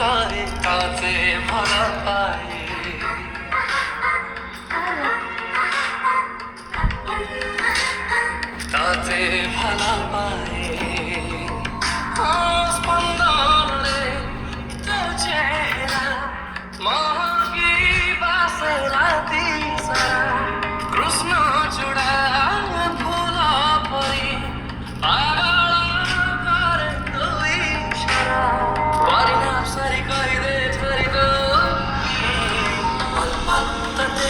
তারে তাতে ভরা পায়ে তাতে ভালা পায়ে স্পন্দনে তো চেহারা মহকি বাসে রাতি সারা কৃষ্ণ চূড়া ফুলা পরি পাগল করে তুই সারা পারিনা সারি কই দে ছাড়ি দো পল পল ততে